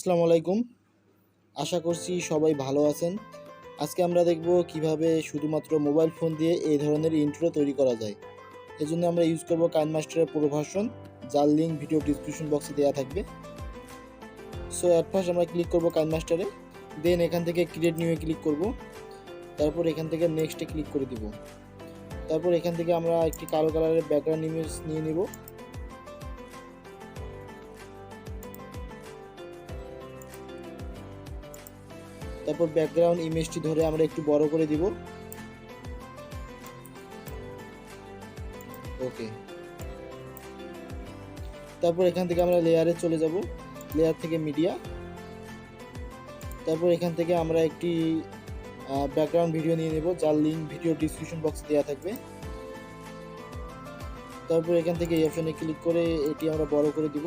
আসসালামু আলাইকুম। আশা করছি সবাই ভালো আছেন। আজকে আমরা দেখব কিভাবে শুধুমাত্র মোবাইল ফোন দিয়ে এই ধরনের ইন্ট্রো তৈরি করা যায়। এজন্য আমরা ইউজ করব কাইনমাস্টারের পুরো ভার্সন, যার লিঙ্ক ভিডিও ডেসক্রিপশন বক্সে দেওয়া থাকবে। সো অ্যাট ফার্স্ট আমরা ক্লিক করব কাইনমাস্টারে, দেন এখান থেকে ক্রিয়েট নিউয়ে ক্লিক করব, তারপর এখান থেকে নেক্সটে ক্লিক করে দিব। তারপর এখান থেকে আমরা একটি কালো কালারের ব্যাকগ্রাউন্ড ইমেজ নিয়ে নিব। তারপর ব্যাকগ্রাউন্ড ইমেজটি ধরে আমরা একটু বড় করে দিব। ওকে, তারপর এখান থেকে আমরা লেয়ারে চলে যাব, লেয়ার থেকে মিডিয়া। তারপর এখান থেকে আমরা একটি ব্যাকগ্রাউন্ড ভিডিও নিয়ে নেব, যার লিঙ্ক ভিডিও ডেসক্রিপশন বক্সে দেওয়া থাকবে। তারপর এখান থেকে এই অপশনে ক্লিক করে এটি আমরা বড় করে দিব।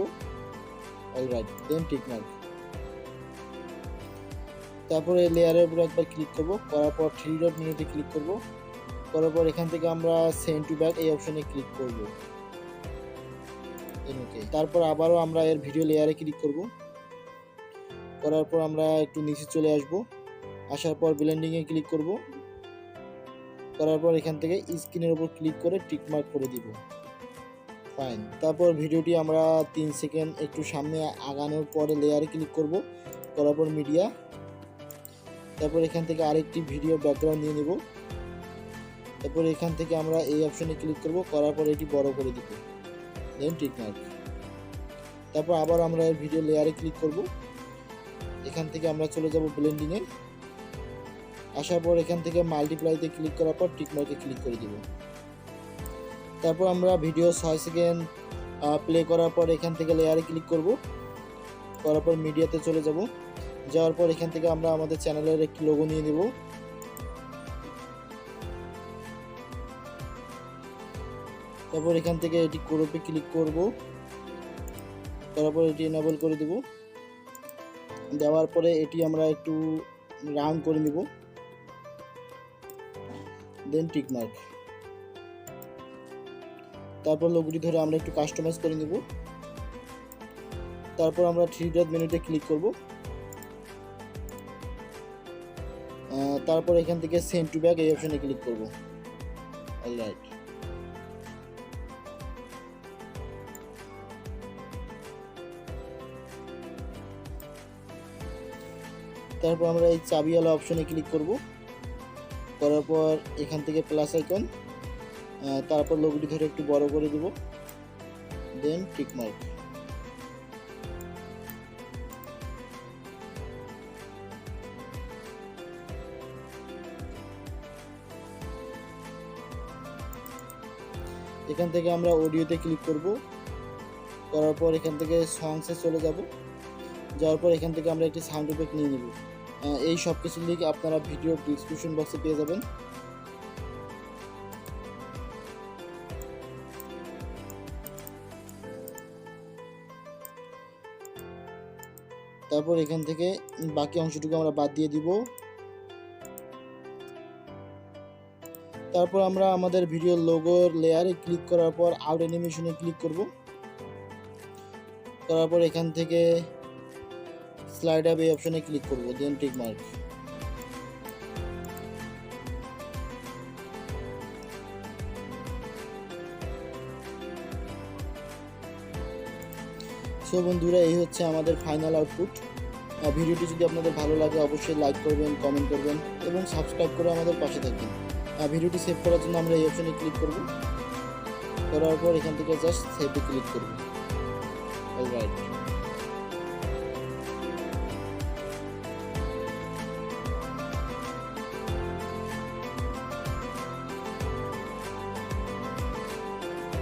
অলরাইট, দেন টিক মার্ক। তারপরে লেয়ারের উপর একবার ক্লিক করব, করার পর 3 ডট মেনুতে ক্লিক করব, করার পর এখান থেকে আমরা সেন্ড টু ব্যাক এই অপশনে ক্লিক করব। ওকে, তারপর আবারও আমরা এর ভিডিও লেয়ারে ক্লিক করব, করার পর আমরা একটু নিচে চলে আসব, আসার পর ব্লেন্ডিংয়ে ক্লিক করব, করার পর এখান থেকে স্ক্রিনের উপর ক্লিক করে টিক মার্ক করে দিব। ফাইন। তারপর ভিডিওটি আমরা 3 সেকেন্ড একটু সামনে আগানোর পরে লেয়ারে ক্লিক করব, করার পর মিডিয়া। তারপর এখান থেকে আরেকটি ভিডিও ব্যাকগ্রাউন্ড নিয়ে নেব। তারপর এখান থেকে আমরা এই অপশনে ক্লিক করব, করার পর এটি বড় করে দিব, দেন টিক মার্ক। তারপর আবার আমরা এর ভিডিও লেয়ারে ক্লিক করব, এখান থেকে আমরা চলে যাব ব্লেন্ডিংয়ে। আসার পর এখান থেকে মাল্টিপ্লাইতে ক্লিক করার পর টিক মার্কে ক্লিক করে দিব। তারপর আমরা ভিডিও 6 সেকেন্ড প্লে করার পর এখান থেকে লেয়ারে ক্লিক করব, করার পর মিডিয়াতে চলে যাব। যাওয়ার পর এখান থেকে আমরা আমাদের চ্যানেলের একটি লোগো নিয়ে নেব। তারপর এখান থেকে এটি ক্রপে ক্লিক করব, করার পর এটি এনেবল করে দেব। দেওয়ার পরে এটি আমরা একটু রাউন্ড করে নেব, দেন টিক মার্ক। তারপর লোগোটি ধরে আমরা একটু কাস্টমাইজ করে নেব। তারপর আমরা 3 ডট মেনুতে ক্লিক করব, তারপর এখান থেকে সেন্ড টু ব্যাক এই অপশনে ক্লিক করব। অলরাইট, তারপর আমরা এই চাবিওয়ালা অপশনে ক্লিক করব, করার পর এখান থেকে প্লাস আইকন, তারপর লোগোটি ধরে একটু বড় করে দেব, দেন টিক মার্ক। এখান থেকে আমরা অডিওতে ক্লিক করব, করার পর এখান থেকে সংসে চলে যাব। যাওয়ার পর এখান থেকে আমরা একটি সাউন্ড ইফেক্ট নিয়ে নেব। এই সব কিছুর লিঙ্ক আপনারা ভিডিও ডেসক্রিপশন বক্সে পেয়ে যাবেন। তারপর এখান থেকে বাকি অংশটুকু আমরা বাদ দিয়ে দিব। তারপর আমরা আমাদের ভিডিও লোগোর লেয়ারে ক্লিক করার পর আউট অ্যানিমেশনে ক্লিক করব, করার পর এখান থেকে স্লাইড আপ এই অপশনে ক্লিক করব, দেন টিক মার্ক। সো বন্ধুরা, এই হচ্ছে আমাদের ফাইনাল আউটপুট। ভিডিওটি যদি আপনাদের ভালো লাগে অবশ্যই লাইক করবেন, কমেন্ট করবেন এবং সাবস্ক্রাইব করে আমাদের পাশে থাকবেন। ভিডিওটি সেভ করার জন্য আমরা এই অপশনে ক্লিক করব, করার পর এখান থেকে জাস্ট সেভে ক্লিক করব। অলরাইট।